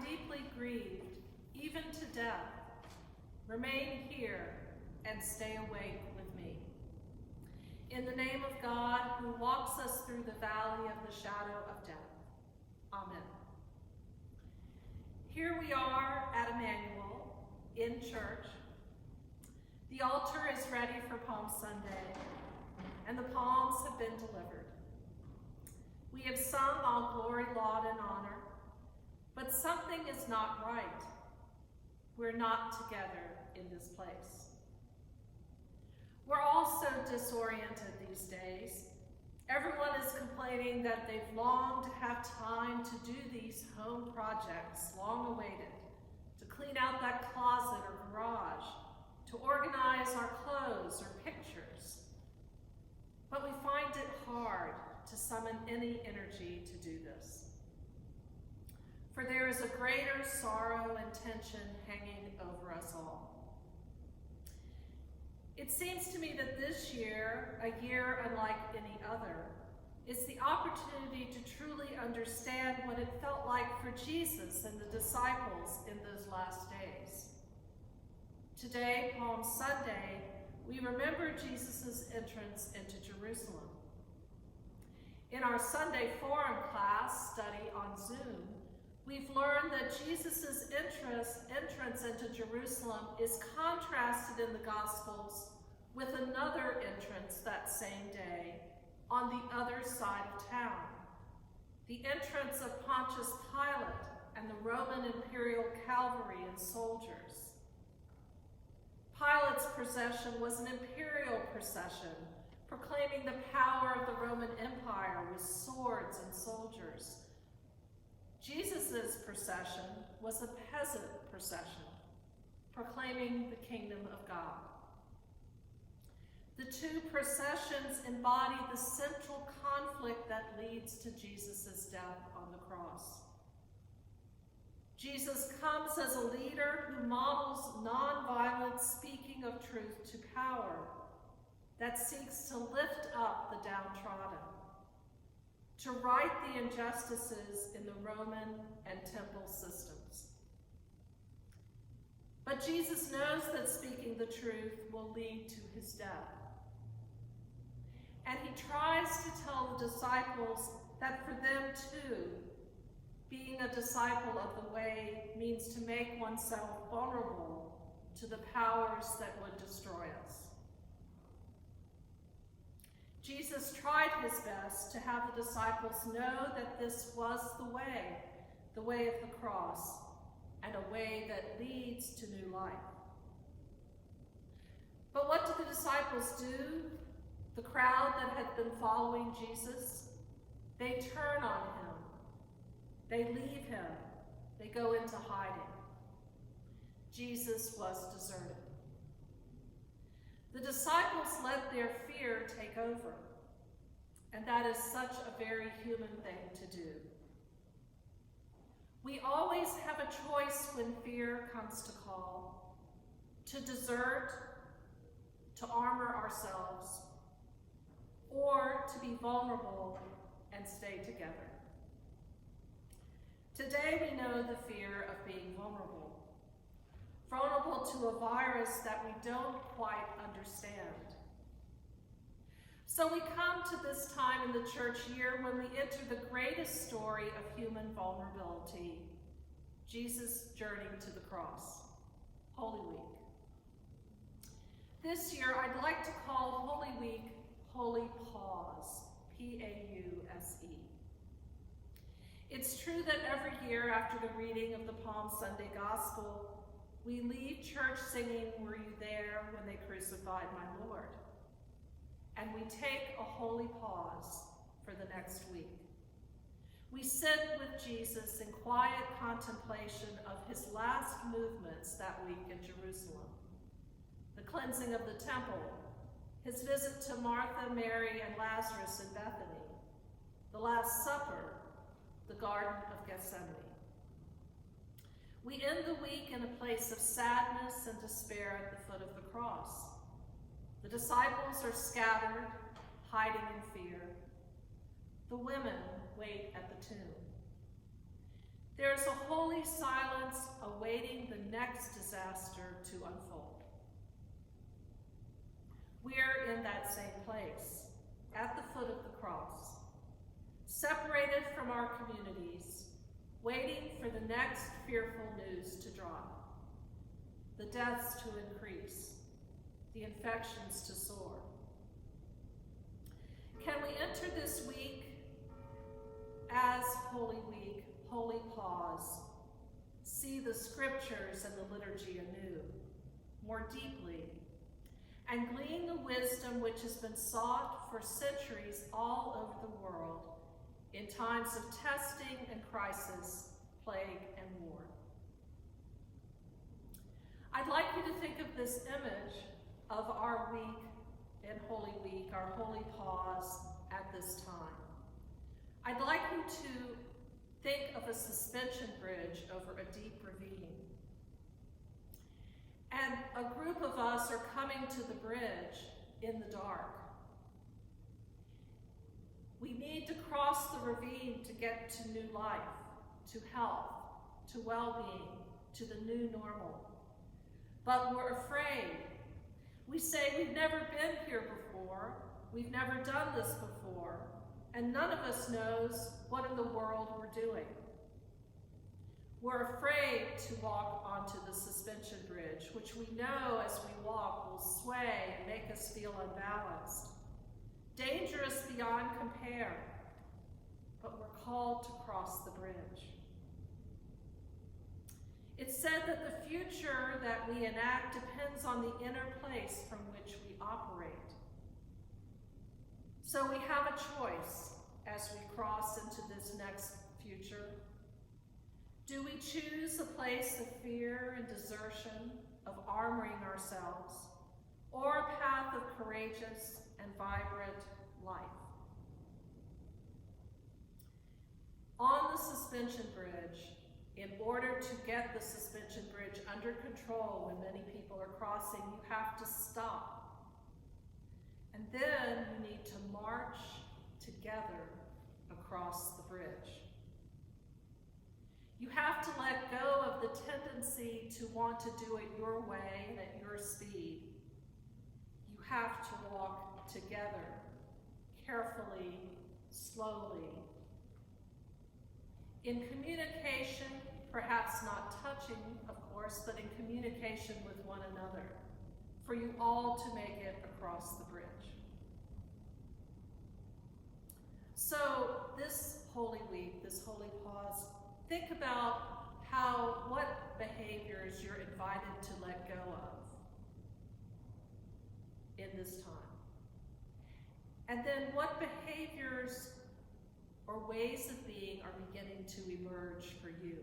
deeply grieved, even to death, remain here and stay awake with me. In the name of God, who walks us through the valley of the shadow of death. Amen. Here we are at Emmanuel in church. The altar is ready for Palm Sunday, and the palms have been delivered. We have sung all glory, laud, and honor, but something is not right. We're not together in this place. We're all so disoriented these days. Everyone is complaining that they've longed to have time to do these home projects, long awaited, to clean out that closet or garage, to organize our clothes or pictures. But we find it hard to summon any energy to do this. For there is a greater sorrow and tension hanging over us all. It seems to me that this year, a year unlike any other, is the opportunity to truly understand what it felt like for Jesus and the disciples in those last days. Today, Palm Sunday, we remember Jesus' entrance into Jerusalem. In our Sunday Forum class study on Zoom, we've learned that Jesus' entrance into Jerusalem is contrasted in the Gospels with another entrance that same day on the other side of town, the entrance of Pontius Pilate and the Roman imperial cavalry and soldiers. Pilate's procession was an imperial procession, proclaiming the power of the Roman Empire with swords and soldiers. Jesus' procession was a peasant procession, proclaiming the kingdom of God. The two processions embody the central conflict that leads to Jesus' death on the cross. Jesus comes as a leader who models nonviolent speaking of truth to power, that seeks to lift up the downtrodden, to right the injustices in the Roman and temple systems. But Jesus knows that speaking the truth will lead to his death. And he tries to tell the disciples that for them too, being a disciple of the way means to make oneself vulnerable to the powers that would destroy us. Jesus tried his best to have the disciples know that this was the way of the cross, and a way that leads to new life. But what did the disciples do? The crowd that had been following Jesus, they turn on him. They leave him. They go into hiding. Jesus was deserted. The disciples let their fear take over, and that is such a very human thing to do. We always have a choice when fear comes to call, to desert, to armor ourselves, or to be vulnerable and stay together. Today we know the fear of being vulnerable to a virus that we don't quite understand. So we come to this time in the church year when we enter the greatest story of human vulnerability, Jesus' journey to the cross, Holy Week. This year I'd like to call Holy Week Holy Pause, P-A-U-S-E. It's true that every year after the reading of the Palm Sunday Gospel, we leave church singing, "Were you there when they crucified my Lord?" And we take a holy pause for the next week. We sit with Jesus in quiet contemplation of his last movements that week in Jerusalem, the cleansing of the temple, his visit to Martha, Mary, and Lazarus in Bethany, the Last Supper, the Garden of Gethsemane. We end the week in a place of sadness and despair at the foot of the cross. The disciples are scattered, hiding in fear. The women wait at the tomb. There is is a holy silence awaiting the next disaster to unfold. We're in that same place, at the foot of the cross, separated from our communities, waiting for the next fearful news to drop, the deaths to increase, the infections to soar. Can we enter this week as Holy Week, Holy Pause, see the scriptures and the liturgy anew, more deeply, and glean the wisdom which has been sought for centuries all over the world in times of testing and crisis, plague and war. I'd like you to think of this image of our week in Holy Week, our holy pause at this time. I'd like you to think of a suspension bridge over a deep ravine. And a group of us are coming to the bridge in the dark. We need to cross the ravine to get to new life, to health, to well-being, to the new normal. But we're afraid. We say we've never been here before, we've never done this before, and none of us knows what in the world we're doing. We're afraid to walk onto the suspension bridge, which we know as we walk will sway and make us feel unbalanced. Dangerous beyond compare, but we're called to cross the bridge. It's said that the future that we enact depends on the inner place from which we operate. So we have a choice as we cross into this next future. Do we choose a place of fear and desertion, of armoring ourselves, or a path of courageous and vibrant life? On the suspension bridge, in order to get the suspension bridge under control when many people are crossing, you have to stop. And then you need to march together across the bridge. You have to let go of the tendency to want to do it your way and at your speed. You have to walk together, carefully, slowly. In communication, perhaps not touching, of course, but in communication with one another, for you all to make it across the bridge. So this Holy Week, this Holy Pause, think about what behaviors you're invited to let go of in this time. And then what behaviors or ways of being are beginning to emerge for you.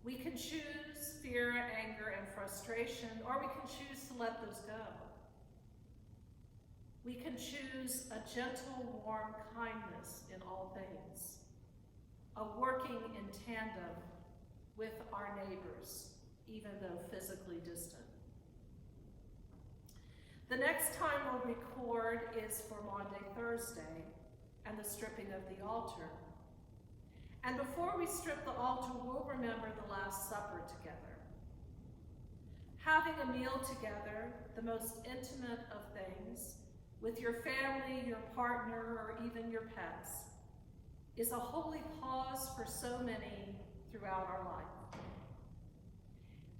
We can choose fear, anger, and frustration, or we can choose to let those go. We can choose a gentle, warm kindness in all things, a working in tandem with our neighbors, even though physically distant. The next time we'll record is for Maundy Thursday and the stripping of the altar. And before we strip the altar, we'll remember the Last Supper together. Having a meal together, the most intimate of things, with your family, your partner, or even your pets, is a holy pause for so many throughout our life.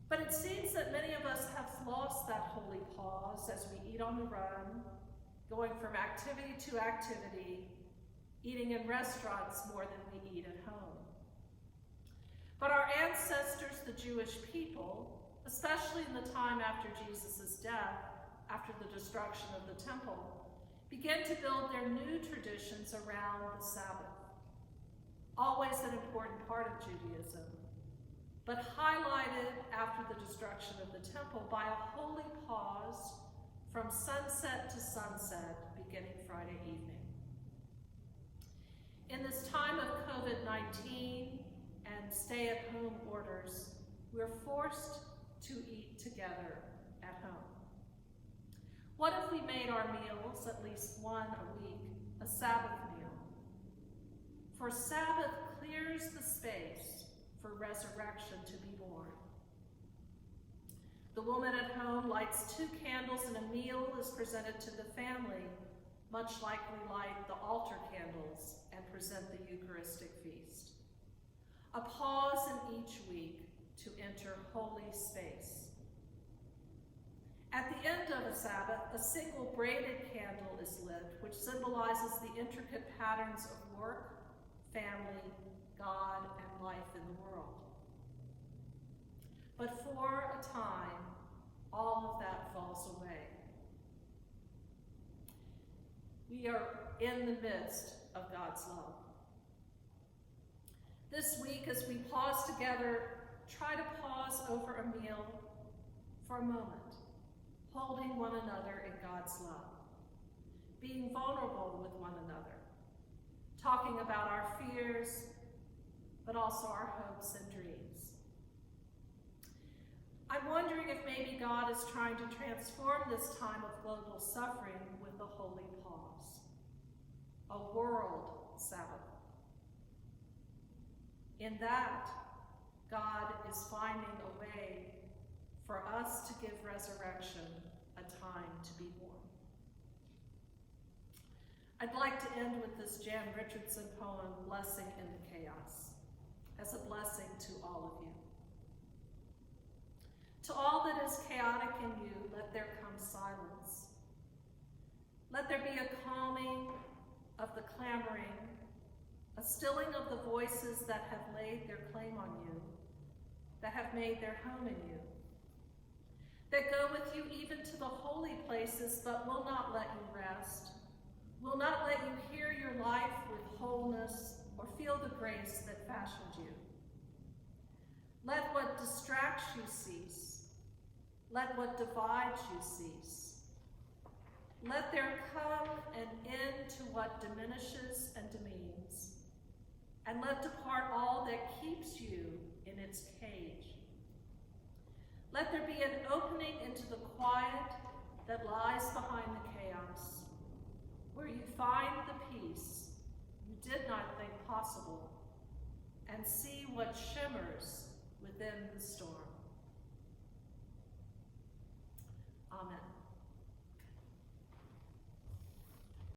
But it seems that many of us have lost that holy pause as we eat on the run, going from activity to activity, eating in restaurants more than we eat at home. But our ancestors, the Jewish people, especially in the time after Jesus' death, after the destruction of the temple, began to build their new traditions around the Sabbath. Always an important part of Judaism, but highlighted after the destruction of the temple by a holy pause from sunset to sunset, beginning Friday evening. In this time of COVID-19 and stay-at-home orders, we're forced to eat together at home. What if we made our meals, at least one a week, a Sabbath meal? For Sabbath clears the space for resurrection to be born. The woman at home lights 2 candles and a meal is presented to the family, much like we light the altar candles and present the Eucharistic feast. A pause in each week to enter holy space. At the end of a Sabbath, a single braided candle is lit, which symbolizes the intricate patterns of work, family, God, and life in the world. But for a time, all of that falls away. We are in the midst of God's love. This week, as we pause together, try to pause over a meal for a moment, holding one another in God's love, being vulnerable with one another, talking about our fears, but also our hopes and dreams. I'm wondering if maybe God is trying to transform this time of global suffering with a holy pause, a world Sabbath. In that, God is finding a way for us to give resurrection a time to be born. I'd like to end with this Jan Richardson poem, Blessing in the Chaos, as a blessing to all of you. To all that is chaotic in you, let there come silence. Let there be a calming of the clamoring, a stilling of the voices that have laid their claim on you, that have made their home in you, that go with you even to the holy places, but will not let you rest, will not let you hear your life with wholeness or feel the grace that fashioned you. Let what distracts you cease. Let what divides you cease. Let there come an end to what diminishes and demeans, and let depart all that keeps you in its cage. Let there be an opening into the quiet that lies behind the chaos, where you find the peace you did not think possible, and see what shimmers within the storm. Amen.